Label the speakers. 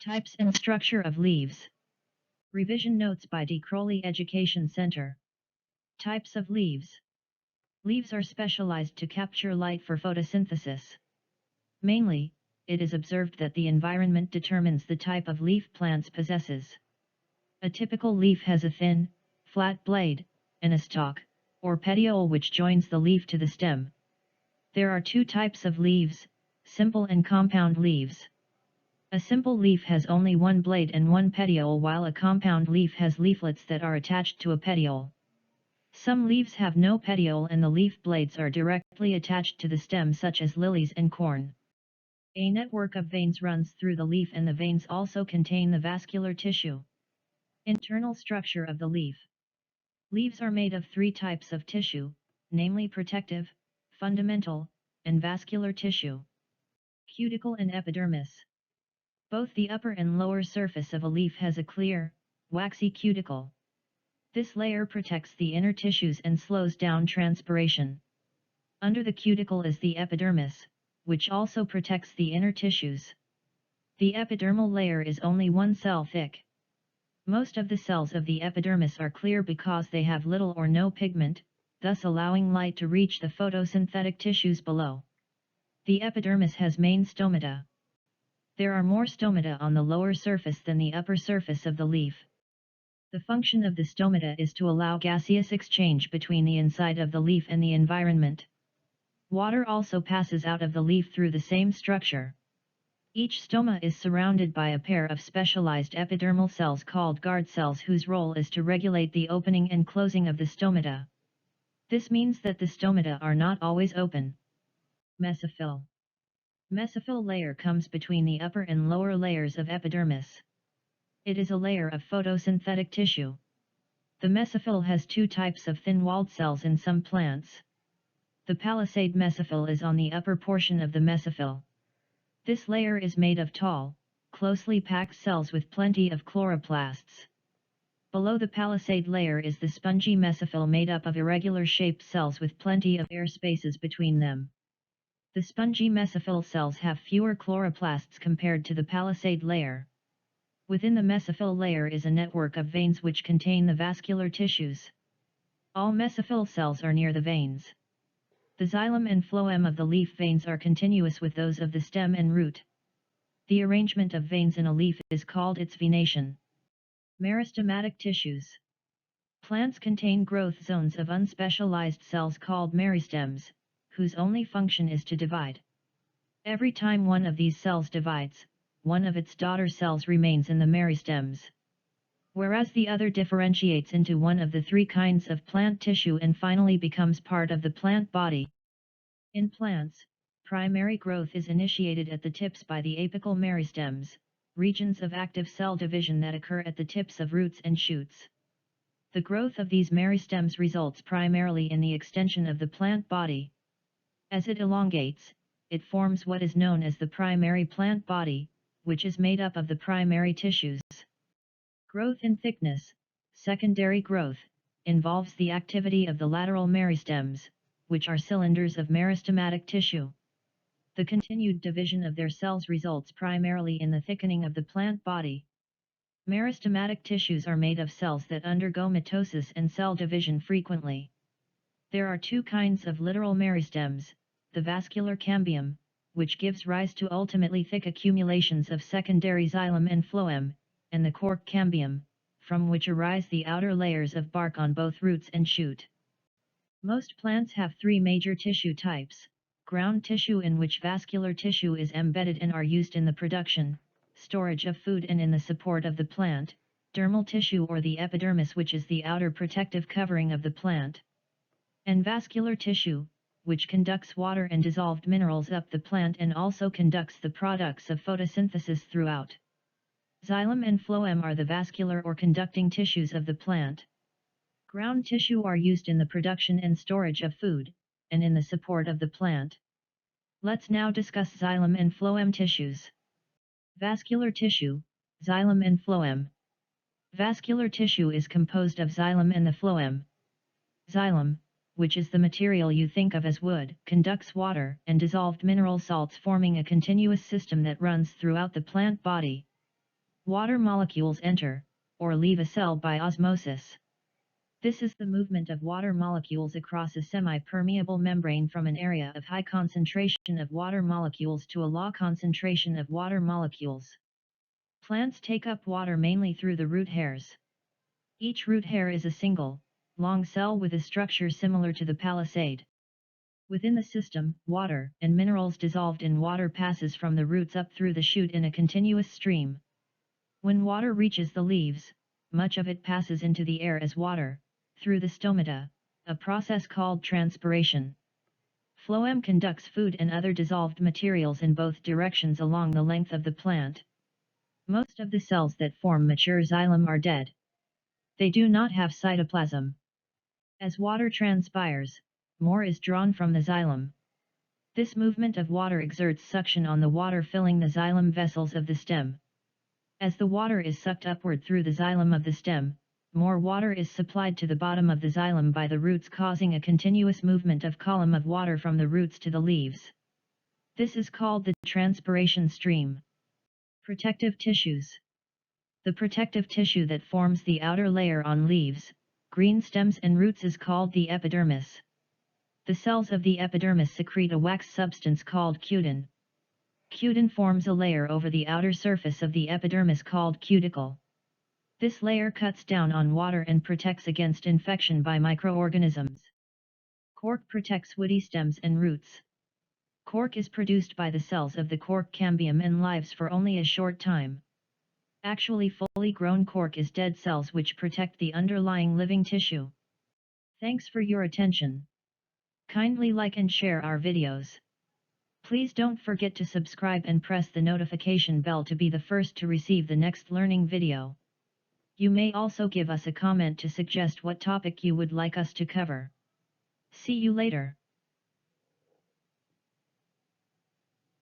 Speaker 1: Types and structure of leaves. Revision notes by Decroly Education Center. Types of leaves. Leaves are specialized to capture light for photosynthesis. Mainly, it is observed that the environment determines the type of leaf plants possesses. A typical leaf has a thin, flat blade, and a stalk, or petiole which joins the leaf to the stem. There are two types of leaves, simple and compound leaves. A simple leaf has only one blade and one petiole, while a compound leaf has leaflets that are attached to a petiole. Some leaves have no petiole and the leaf blades are directly attached to the stem, such as lilies and corn. A network of veins runs through the leaf, and the veins also contain the vascular tissue. Internal structure of the leaf. Leaves are made of three types of tissue, namely protective, fundamental, and vascular tissue. Cuticle and epidermis. Both the upper and lower surface of a leaf has a clear, waxy cuticle. This layer protects the inner tissues and slows down transpiration. Under the cuticle is the epidermis, which also protects the inner tissues. The epidermal layer is only one cell thick. Most of the cells of the epidermis are clear because they have little or no pigment, thus allowing light to reach the photosynthetic tissues below. The epidermis has main stomata. There are more stomata on the lower surface than the upper surface of the leaf. The function of the stomata is to allow gaseous exchange between the inside of the leaf and the environment. Water also passes out of the leaf through the same structure. Each stoma is surrounded by a pair of specialized epidermal cells called guard cells, whose role is to regulate the opening and closing of the stomata. This means that the stomata are not always open. Mesophyll. Mesophyll layer comes between the upper and lower layers of epidermis. It is a layer of photosynthetic tissue. The mesophyll has two types of thin-walled cells in some plants. The palisade mesophyll is on the upper portion of the mesophyll. This layer is made of tall, closely packed cells with plenty of chloroplasts. Below the palisade layer is the spongy mesophyll, made up of irregular-shaped cells with plenty of air spaces between them. The spongy mesophyll cells have fewer chloroplasts compared to the palisade layer. Within the mesophyll layer is a network of veins which contain the vascular tissues. All mesophyll cells are near the veins. The xylem and phloem of the leaf veins are continuous with those of the stem and root. The arrangement of veins in a leaf is called its venation. Meristematic tissues. Plants contain growth zones of unspecialized cells called meristems, whose only function is to divide. Every time one of these cells divides, one of its daughter cells remains in the meristems, whereas the other differentiates into one of the three kinds of plant tissue and finally becomes part of the plant body. In plants, primary growth is initiated at the tips by the apical meristems, regions of active cell division that occur at the tips of roots and shoots. The growth of these meristems results primarily in the extension of the plant body. As it elongates, it forms what is known as the primary plant body, which is made up of the primary tissues. Growth in thickness. Secondary growth involves the activity of the lateral meristems, which are cylinders of meristematic tissue. The continued division of their cells results primarily in the thickening of the plant body. Meristematic tissues are made of cells that undergo mitosis and cell division frequently. There are two kinds of literal meristems, the vascular cambium, which gives rise to ultimately thick accumulations of secondary xylem and phloem, and the cork cambium, from which arise the outer layers of bark on both roots and shoot. Most plants have three major tissue types: ground tissue, in which vascular tissue is embedded and are used in the production, storage of food and in the support of the plant; dermal tissue, or the epidermis, which is the outer protective covering of the plant; and vascular tissue, which conducts water and dissolved minerals up the plant and also conducts the products of photosynthesis throughout. Xylem and phloem are the vascular or conducting tissues of the plant. Ground tissue are used in the production and storage of food, and in the support of the plant. Let's now discuss xylem and phloem tissues. Vascular tissue, xylem and phloem. Vascular tissue is composed of xylem and the phloem. Xylem, which is the material you think of as wood, conducts water and dissolved mineral salts, forming a continuous system that runs throughout the plant body. Water molecules enter, or leave a cell by osmosis. This is the movement of water molecules across a semi-permeable membrane from an area of high concentration of water molecules to a low concentration of water molecules. Plants take up water mainly through the root hairs. Each root hair is a single, long cell with a structure similar to the palisade. Within the system, water and minerals dissolved in water passes from the roots up through the shoot in a continuous stream. When water reaches the leaves, much of it passes into the air as water, through the stomata, a process called transpiration. Phloem conducts food and other dissolved materials in both directions along the length of the plant. Most of the cells that form mature xylem are dead. They do not have cytoplasm. As water transpires, more is drawn from the xylem. This movement of water exerts suction on the water filling the xylem vessels of the stem. As the water is sucked upward through the xylem of the stem, more water is supplied to the bottom of the xylem by the roots, causing a continuous movement of column of water from the roots to the leaves. This is called the transpiration stream. Protective tissues. The protective tissue that forms the outer layer on leaves, green stems and roots is called the epidermis. The cells of the epidermis secrete a wax substance called cutin. Cutin forms a layer over the outer surface of the epidermis called cuticle. This layer cuts down on water and protects against infection by microorganisms. Cork protects woody stems and roots. Cork is produced by the cells of the cork cambium and lives for only a short time. Actually, fully grown cork is dead cells which protect the underlying living tissue. Thanks for your attention. Kindly like and share our videos. Please don't forget to subscribe and press the notification bell to be the first to receive the next learning video. You may also give us a comment to suggest what topic you would like us to cover. See you later.